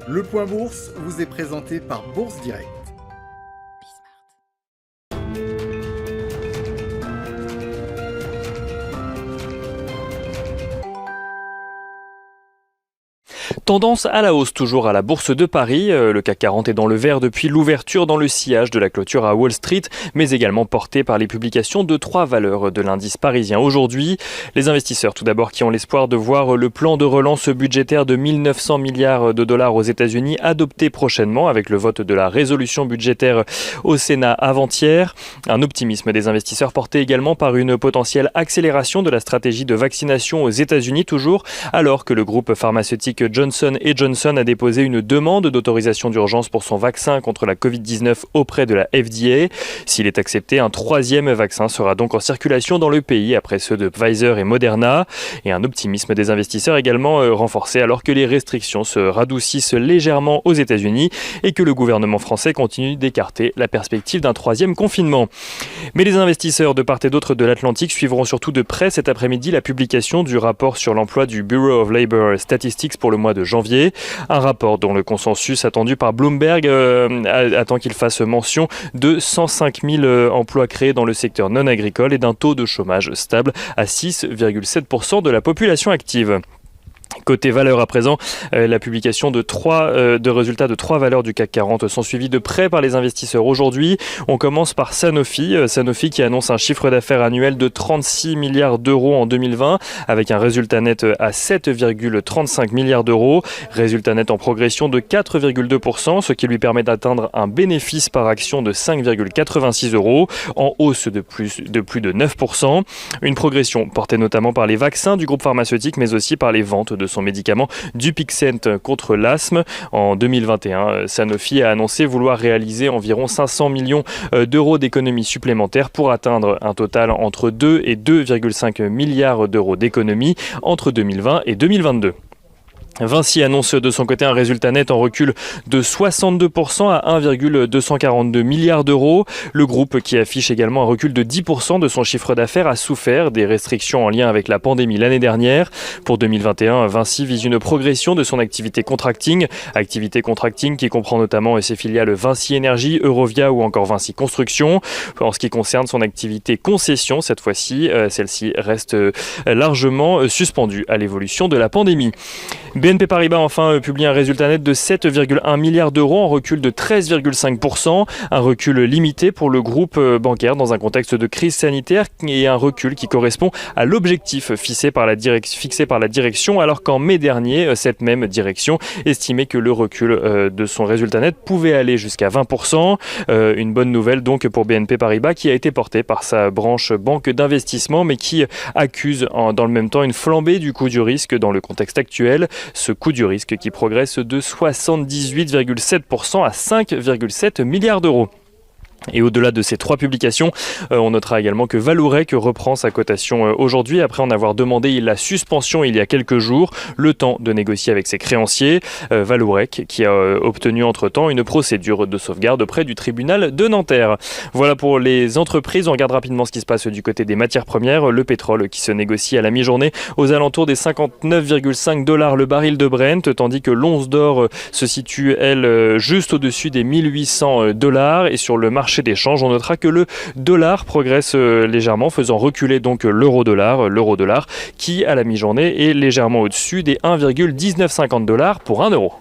Le Point Bourse vous est présenté par Bourse Direct. Tendance à la hausse toujours à la Bourse de Paris. Le CAC 40 est dans le vert depuis l'ouverture dans le sillage de la clôture à Wall Street, mais également porté par les publications de 3 valeurs de l'indice parisien aujourd'hui. Les investisseurs tout d'abord qui ont l'espoir de voir le plan de relance budgétaire de 1 900 milliards de dollars aux États-Unis adopté prochainement avec le vote de la résolution budgétaire au Sénat avant-hier. Un optimisme des investisseurs porté également par une potentielle accélération de la stratégie de vaccination aux États-Unis toujours, alors que le groupe pharmaceutique Johnson & Johnson a déposé une demande d'autorisation d'urgence pour son vaccin contre la Covid-19 auprès de la FDA. S'il est accepté, un 3e vaccin sera donc en circulation dans le pays après ceux de Pfizer et Moderna. Et un optimisme des investisseurs également renforcé alors que les restrictions se radoucissent légèrement aux États-Unis et que le gouvernement français continue d'écarter la perspective d'un 3e confinement. Mais les investisseurs de part et d'autre de l'Atlantique suivront surtout de près cet après-midi la publication du rapport sur l'emploi du Bureau of Labor Statistics pour le mois de janvier. Un rapport dont le consensus attendu par Bloomberg attend qu'il fasse mention de 105 000 emplois créés dans le secteur non agricole et d'un taux de chômage stable à 6,7% de la population active. Côté valeurs à présent, la publication de résultats de 3 valeurs du CAC 40 sont suivis de près par les investisseurs aujourd'hui. On commence par Sanofi. Sanofi qui annonce un chiffre d'affaires annuel de 36 milliards d'euros en 2020 avec un résultat net à 7,35 milliards d'euros. Résultat net en progression de 4,2%, ce qui lui permet d'atteindre un bénéfice par action de 5,86 euros, en hausse de plus de 9%. Une progression portée notamment par les vaccins du groupe pharmaceutique mais aussi par les ventes de son médicament Dupixent contre l'asthme. En 2021, Sanofi a annoncé vouloir réaliser environ 500 millions d'euros d'économies supplémentaires pour atteindre un total entre 2 et 2,5 milliards d'euros d'économies entre 2020 et 2022. Vinci annonce de son côté un résultat net en recul de 62% à 1,242 milliards d'euros. Le groupe qui affiche également un recul de 10% de son chiffre d'affaires a souffert des restrictions en lien avec la pandémie l'année dernière. Pour 2021, Vinci vise une progression de son activité contracting qui comprend notamment ses filiales Vinci Énergie, Eurovia ou encore Vinci Construction. En ce qui concerne son activité concession, cette fois-ci, celle-ci reste largement suspendue à l'évolution de la pandémie. BNP Paribas enfin publie un résultat net de 7,1 milliards d'euros en recul de 13,5%, un recul limité pour le groupe bancaire dans un contexte de crise sanitaire et un recul qui correspond à l'objectif fixé par la direction alors qu'en mai dernier, cette même direction estimait que le recul de son résultat net pouvait aller jusqu'à 20%. Une bonne nouvelle donc pour BNP Paribas qui a été portée par sa branche banque d'investissement mais qui accuse dans le même temps une flambée du coût du risque dans le contexte actuel. Ce coût du risque qui progresse de 78,7% à 5,7 milliards d'euros. Et au-delà de ces 3 publications, on notera également que Vallourec reprend sa cotation aujourd'hui après en avoir demandé la suspension il y a quelques jours, le temps de négocier avec ses créanciers. Vallourec qui a obtenu entre-temps une procédure de sauvegarde auprès du tribunal de Nanterre. Voilà pour les entreprises. On regarde rapidement ce qui se passe du côté des matières premières. Le pétrole qui se négocie à la mi-journée aux alentours des 59,5 $ le baril de Brent, tandis que l'once d'or se situe, elle, juste au-dessus des 1800 $. Et sur le marché d'échange, on notera que le dollar progresse légèrement, faisant reculer donc l'euro-dollar qui à la mi-journée est légèrement au-dessus des 1,1950 $ pour 1 euro.